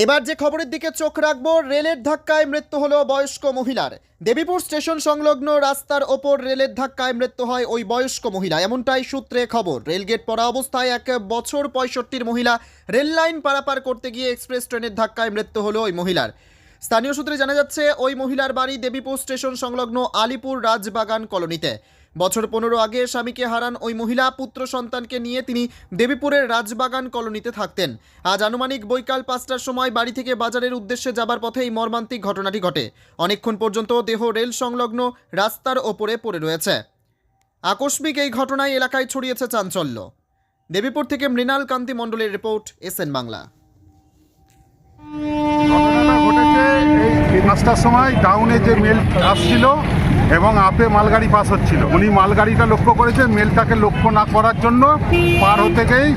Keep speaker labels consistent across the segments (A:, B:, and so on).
A: এবার যে খবরের দিকে চোখ রাখবো, রেলের ধাক্কায় মৃত্যু হলো বয়স্ক মহিলার। দেবীপুর স্টেশন সংলগ্ন রাস্তার ওপর রেলের ধাক্কায় মৃত্যু হয় ওই বয়স্ক মহিলা, এমনটাই সূত্রে খবর। রেলগেট পড়া অবস্থায় 1 বছর 65 মহিলা রেল লাইন পারাপার করতে গিয়ে এক্সপ্রেস ট্রেনের ধাক্কায় মৃত্যু হলো ওই মহিলার। স্থানীয় সূত্রে জানা যাচ্ছে ওই মহিলার বাড়ি দেবীপুর স্টেশন সংলগ্ন আলিপুর রাজবাগান কলোনিতে। বছর 15 আগে স্বামীকে হারান ওই মহিলা। পুত্র সন্তানকে নিয়ে তিনি দেবীপুরের রাজবাগান কলোনিতে থাকতেন। আজ আনুমানিক বৈকাল 5টার সময় বাড়ি থেকে বাজারের উদ্দেশ্যে যাবার পথে এই মর্মান্তিক ঘটনাটি ঘটে। অনেকক্ষণ পর্যন্ত দেহ রেল সংলগ্ন রাস্তার ওপরে পড়ে রয়েছে। আকস্মিক এই ঘটনায় এলাকায় ছড়িয়েছে চাঞ্চল্য। দেবীপুর থেকে মৃণাল কান্তি মণ্ডলের রিপোর্ট, এসএন বাংলা।
B: ঘটনাটা ঘটেছে এই 5টার সময়। ডাউনে যে মেল আসছিল এবং আপে মালগাড়ি পাস হচ্ছিল, উনি মালগাড়িটা লক্ষ্য করেছে, মেলটাকে লক্ষ্য না করার জন্য পার হতে গিয়েই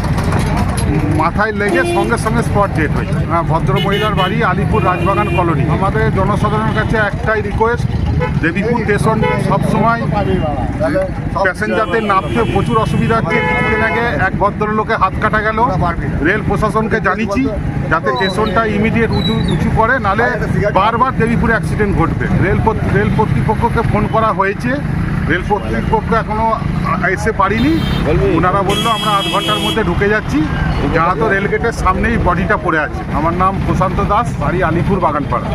B: মাথায় লেগে সঙ্গে সঙ্গে স্পট ডেট হয়েছে। ভদ্র মহিলার বাড়ি আলিপুর রাজবাগান কলোনি। আমাদের জনসাধারণের কাছে একটাই রিকোয়েস্ট, দেবীপুর স্টেশন সবসময় প্যাসেঞ্জারদের নামতে প্রচুর অসুবিধা হচ্ছে। কিছুদিন আগে এক ভদ্রলোকে হাত কাটা গেল। রেল প্রশাসনকে জানিয়েছি যাতে স্টেশনটা ইমিডিয়েট উঁচু করে, নালে বারবার দেবীপুরে অ্যাক্সিডেন্ট ঘটবে। রেল কর্তৃপক্ষকে ফোন করা হয়েছে, রেল কর্তৃপক্ষ এখনও এসে পারিনি। ওনারা বললো আমরা 8 ঘন্টার মধ্যে ঢুকে যাচ্ছি। যারা তো রেল গেটের সামনেই বডিটা পড়ে আছে। আমার নাম প্রশান্ত দাস, বাড়ি আলিপুর বাগানপাড়া।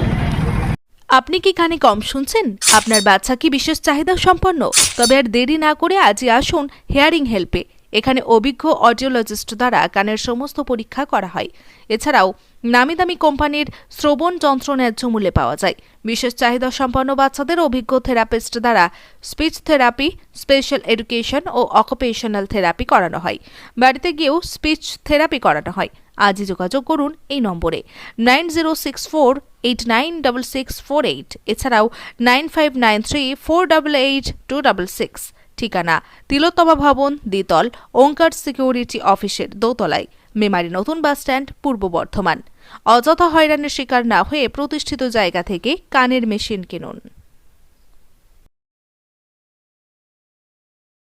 C: আপনি কি কানে কম শুনছেন? আপনার বাচ্চা কি বিশেষ চাহিদা সম্পন্ন? তবে আর দেরি না করে আজই আসুন হিয়ারিং হেল্পে। এখানে অভিজ্ঞ অডিওলজিস্ট দ্বারা কানের সমস্ত পরীক্ষা করা হয়। এছাড়াও নামি দামি কোম্পানির শ্রবণ যন্ত্র ন্যায্য মূল্যে পাওয়া যায়। বিশেষ চাহিদা সম্পন্ন বাচ্চাদের অভিজ্ঞ থেরাপিস্ট দ্বারা স্পিচ থেরাপি, স্পেশাল এডুকেশন ও অকুপেশনাল থেরাপি করানো হয়। বাড়িতে গিয়েও স্পিচ থেরাপি করানো হয়। আজই যোগাযোগ করুন এই নম্বরে 9064896648, এছাড়াও 9593488266। ঠিকানা তিলোত্তমা ভবন, দ্বিতল, ওঙ্কার সিকিউরিটি অফিসের দোতলায়, মেমারি নতুন বাসস্ট্যান্ড, পূর্ব বর্ধমান। অযথা হয়রানির শিকার না হয়ে প্রতিষ্ঠিত জায়গা থেকে কানের মেশিন কিনুন।